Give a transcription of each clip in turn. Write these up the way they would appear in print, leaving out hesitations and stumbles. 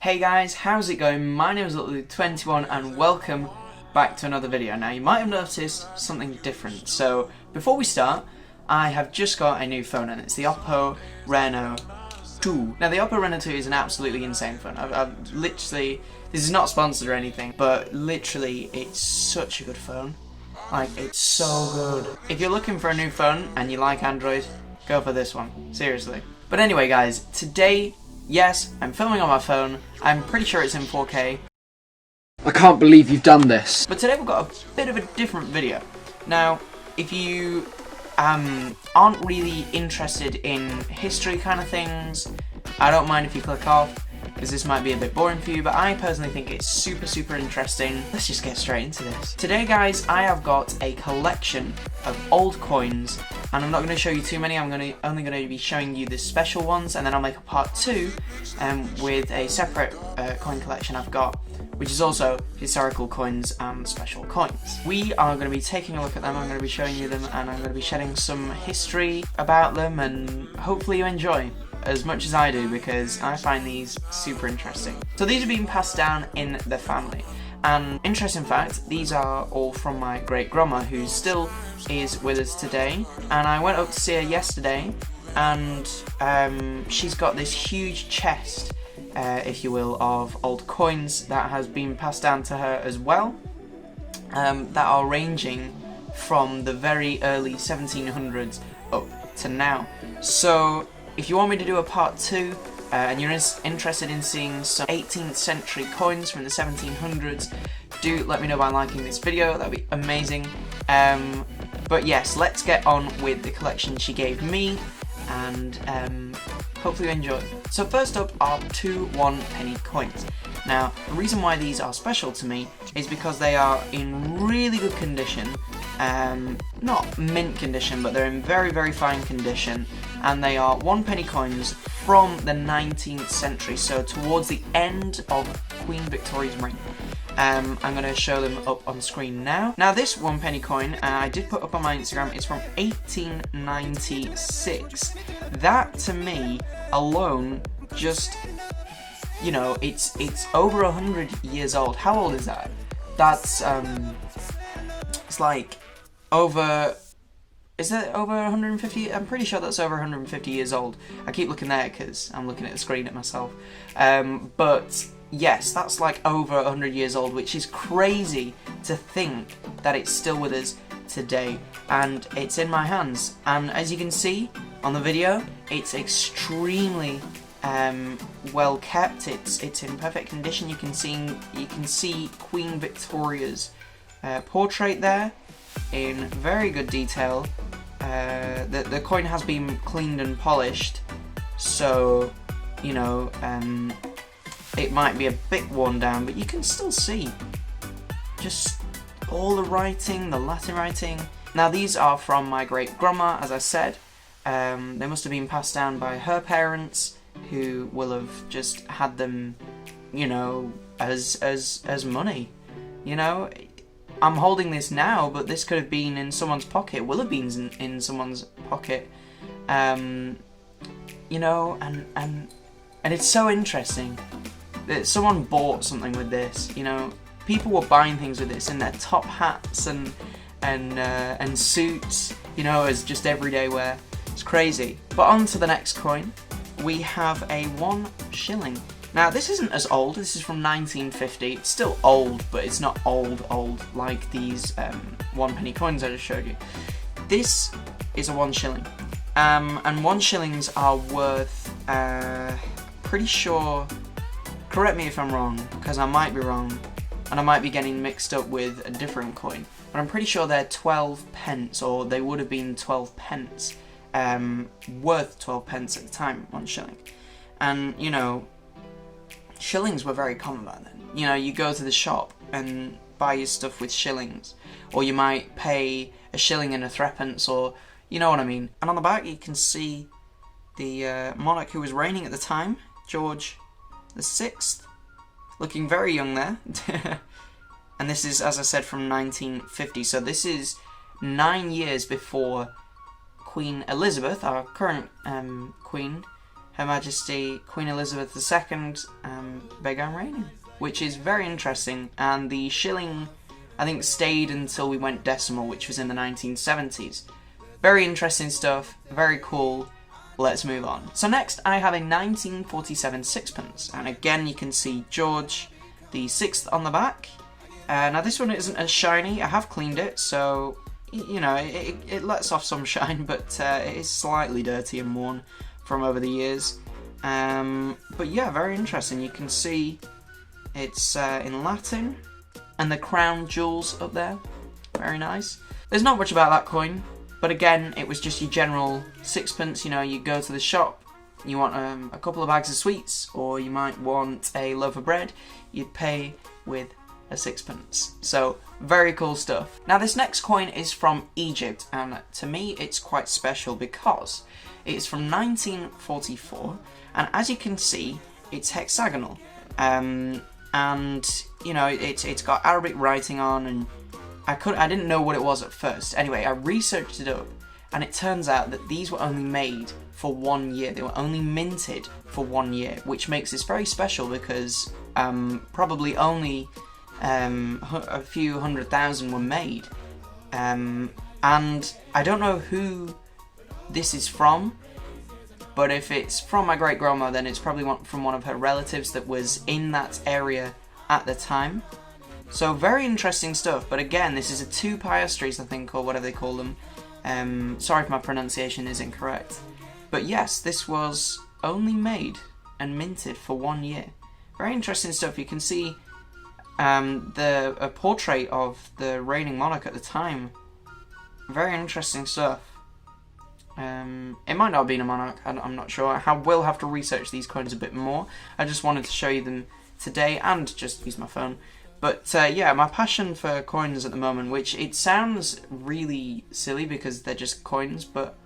Hey guys, how's it going? My name is Luke21 and welcome back to another video. Now you might have noticed something different. So before we start, I have just got a new phone and it's the Oppo Reno 2. Now the Oppo Reno 2 is an absolutely insane phone. I've literally, this is not sponsored or anything, but literally it's such a good phone. Like, it's so good. If you're looking for a new phone and you like Android, go for this one. Seriously. But anyway guys, today, yes, I'm filming on my phone. I'm pretty sure it's in 4K. I can't believe you've done this. But today we've got a bit of a different video. Now, if you aren't really interested in history kind of things, I don't mind if you click off, because this might be a bit boring for you, but I personally think it's super interesting. Let's just get straight into this. Today guys, I have got a collection of old coins, and I'm not going to show you too many. I'm only going to be showing you the special ones, and then I'll make a part 2 with a separate coin collection I've got, which is also historical coins and special coins. We are going to be taking a look at them, I'm going to be showing you them, and I'm going to be shedding some history about them, and hopefully you enjoy as much as I do, because I find these super interesting. So these are being passed down in the family. And interesting fact, these are all from my great grandma, who still is with us today. And I went up to see her yesterday, and she's got this huge chest, if you will, of old coins that has been passed down to her as well, that are ranging from the very early 1700s up to now. So if you want me to do a part 2, and you're interested in seeing some 18th century coins from the 1700s, do let me know by liking this video, that'd be amazing. But yes, let's get on with the collection she gave me, and hopefully you enjoy. So first up are 2 1-penny coins. Now, the reason why these are special to me is because they are in really good condition. Not mint condition, but they're in very fine condition, and they are 1-penny coins from the 19th century, so towards the end of Queen Victoria's reign. I'm going to show them up on screen now. Now this 1-penny coin, I did put up on my Instagram, it's from 1896. That to me alone, just, you know, it's over 100 years old. How old is that? That's it's like over, is that over 150? I'm pretty sure that's over 150 years old. I keep looking there because I'm looking at the screen at myself. But yes, that's like over 100 years old, which is crazy to think that it's still with us today. And it's in my hands. And as you can see on the video, it's extremely well kept. It's in perfect condition. You can see Queen Victoria's portrait there in very good detail. The coin has been cleaned and polished, so you know, it might be a bit worn down, but you can still see just all the writing, the Latin writing. Now these are from my great grandma, as I said. They must have been passed down by her parents, who will have just had them, you know, as money. You know, I'm holding this now, but this could have been in someone's pocket, will have been in someone's pocket, you know, and it's so interesting that someone bought something with this. You know, people were buying things with this in their top hats and suits, you know, as just everyday wear. It's crazy. But on to the next coin. We have a 1 shilling. Now this isn't as old, this is from 1950, it's still old, but it's not old like these 1-penny coins I just showed you. This is a 1 shilling, and 1 shillings are worth, pretty sure, correct me if I'm wrong, because I might be wrong, and I might be getting mixed up with a different coin, but I'm pretty sure they're 12 pence, or they would have been 12 pence, worth 12 pence at the time, 1 shilling. And, you know, shillings were very common back then. You know, you go to the shop and buy your stuff with shillings, or you might pay a shilling and a threepence, or you know what I mean. And on the back you can see the monarch who was reigning at the time, George VI, looking very young there. And this is, as I said, from 1950, so this is 9 years before Queen Elizabeth, our current queen, Her Majesty Queen Elizabeth II began reigning, which is very interesting. And the shilling, I think, stayed until we went decimal, which was in the 1970s. Very interesting stuff, very cool. Let's move on. So next I have a 1947 sixpence, and again you can see George the 6th on the back. Now this one isn't as shiny. I have cleaned it, so you know it lets off some shine, but it is slightly dirty and worn from over the years. But yeah, very interesting. You can see it's in Latin, and the crown jewels up there. Very nice. There's not much about that coin, but again, it was just your general sixpence. You know, you go to the shop, you want a couple of bags of sweets, or you might want a loaf of bread, you'd pay with a sixpence. So, very cool stuff. Now, this next coin is from Egypt, and to me, it's quite special because it's from 1944, and as you can see, it's hexagonal. And, you know, it's got Arabic writing on, and I didn't know what it was at first. Anyway, I researched it up, and it turns out that these were only made for 1 year. They were only minted for 1 year, which makes this very special because probably only a few 100,000 were made. And I don't know who this is from, but if it's from my great-grandma, then it's probably from one of her relatives that was in that area at the time. So very interesting stuff, but again, this is a 2 piastres, I think, or whatever they call them. Sorry if my pronunciation is incorrect. But yes, this was only made and minted for 1 year. Very interesting stuff. You can see a portrait of the reigning monarch at the time. Very interesting stuff. It might not have been a monarch, I'm not sure. I will have to research these coins a bit more. I just wanted to show you them today and just use my phone. But yeah, my passion for coins at the moment, which it sounds really silly because they're just coins, but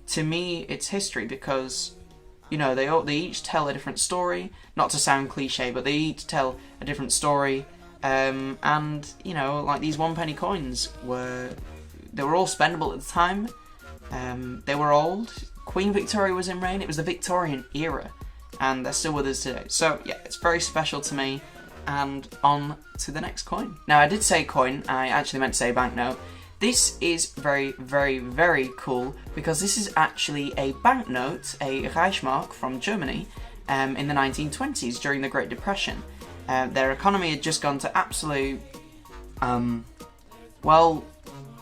to me it's history because, you know, they each tell a different story. Not to sound cliche, but they each tell a different story. And you know, like these 1 penny coins they were all spendable at the time. They were old. Queen Victoria was in reign. It was the Victorian era, and they're still with us today. So yeah, it's very special to me. And on to the next coin. Now, I did say coin, I actually meant to say banknote. This is very, very, very cool because this is actually a banknote, a Reichsmark from Germany in the 1920s during the Great Depression. Their economy had just gone to absolute, well,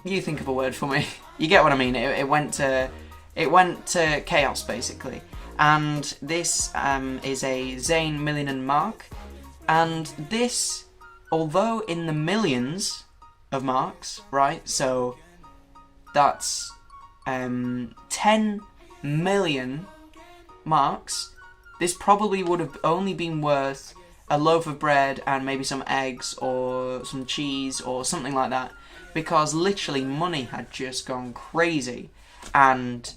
you think of a word for me. You get what I mean. It went to chaos, basically. And this is a Zehn Millionen Mark. And this, although in the millions of marks, right, so that's 10 million marks, this probably would have only been worth a loaf of bread and maybe some eggs or some cheese or something like that, because literally money had just gone crazy. And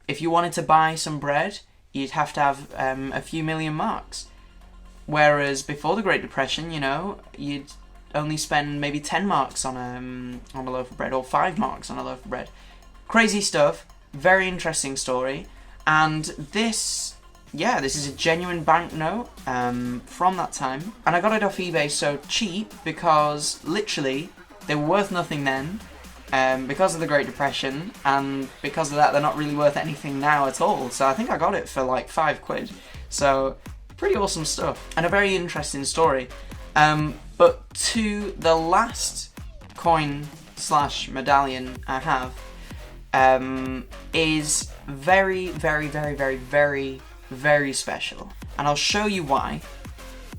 if you wanted to buy some bread, you'd have to have a few million marks. Whereas before the Great Depression, you know, you'd only spend maybe 10 marks on a loaf of bread, or 5 marks on a loaf of bread. Crazy stuff, very interesting story. And this, yeah, this is a genuine banknote from that time. And I got it off eBay so cheap because literally they were worth nothing then because of the Great Depression, and because of that they're not really worth anything now at all. So I think I got it for like £5. So pretty awesome stuff, and a very interesting story. But to the last coin / medallion I have is very, very, very, very, very, very special. And I'll show you why.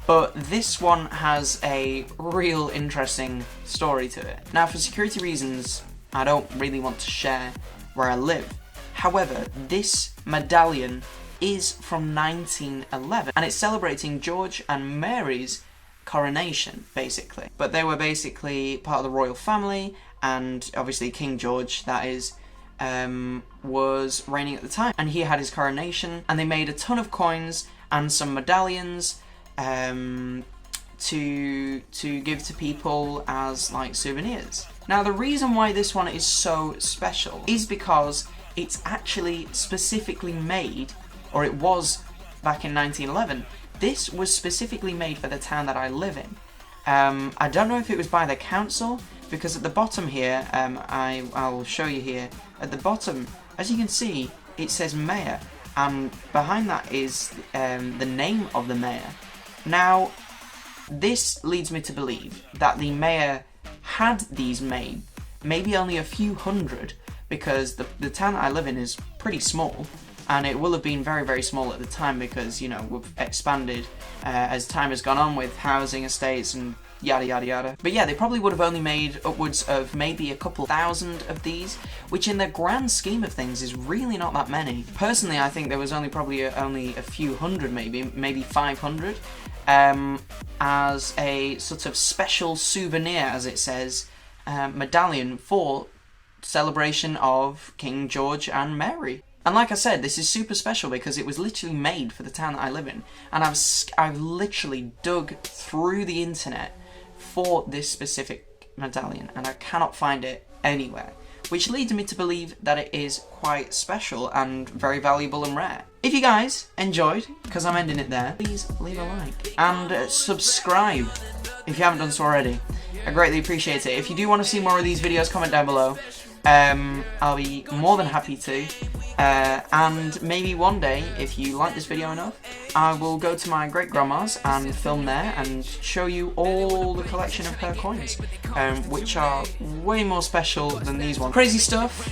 But this one has a real interesting story to it. Now, for security reasons, I don't really want to share where I live. However, this medallion is from 1911, and it's celebrating George and Mary's coronation, basically. But they were basically part of the royal family, and obviously King George, that is, was reigning at the time, and he had his coronation, and they made a ton of coins and some medallions to give to people as like souvenirs. Now, the reason why this one is so special is because it's actually specifically made or it was back in 1911, this was specifically made for the town that I live in. I don't know if it was by the council, because at the bottom here, I'll show you here, at the bottom, as you can see, it says mayor, and behind that is the name of the mayor. Now, this leads me to believe that the mayor had these made, maybe only a few hundred, because the town that I live in is pretty small, and it will have been very, very small at the time because, you know, we've expanded as time has gone on with housing estates and yada yada yada. But yeah, they probably would have only made upwards of maybe a couple thousand of these, which in the grand scheme of things is really not that many. Personally, I think there was only a few hundred, maybe 500, as a sort of special souvenir, as it says, medallion for celebration of King George and Mary. And like I said, this is super special because it was literally made for the town that I live in, and I've literally dug through the internet for this specific medallion, and I cannot find it anywhere, which leads me to believe that it is quite special and very valuable and rare. If you guys enjoyed, because I'm ending it there, please leave a like and subscribe if you haven't done so already. I greatly appreciate it. If you do want to see more of these videos, comment down below. I'll be more than happy to. And maybe one day, if you like this video enough, I will go to my great-grandma's and film there and show you all the collection of her coins, which are way more special than these ones. Crazy stuff.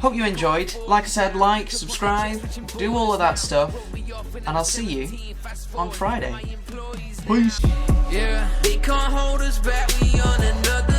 Hope you enjoyed. Like I said, like, subscribe, do all of that stuff, and I'll see you on Friday. Peace. Yeah, they can't hold us back, we on another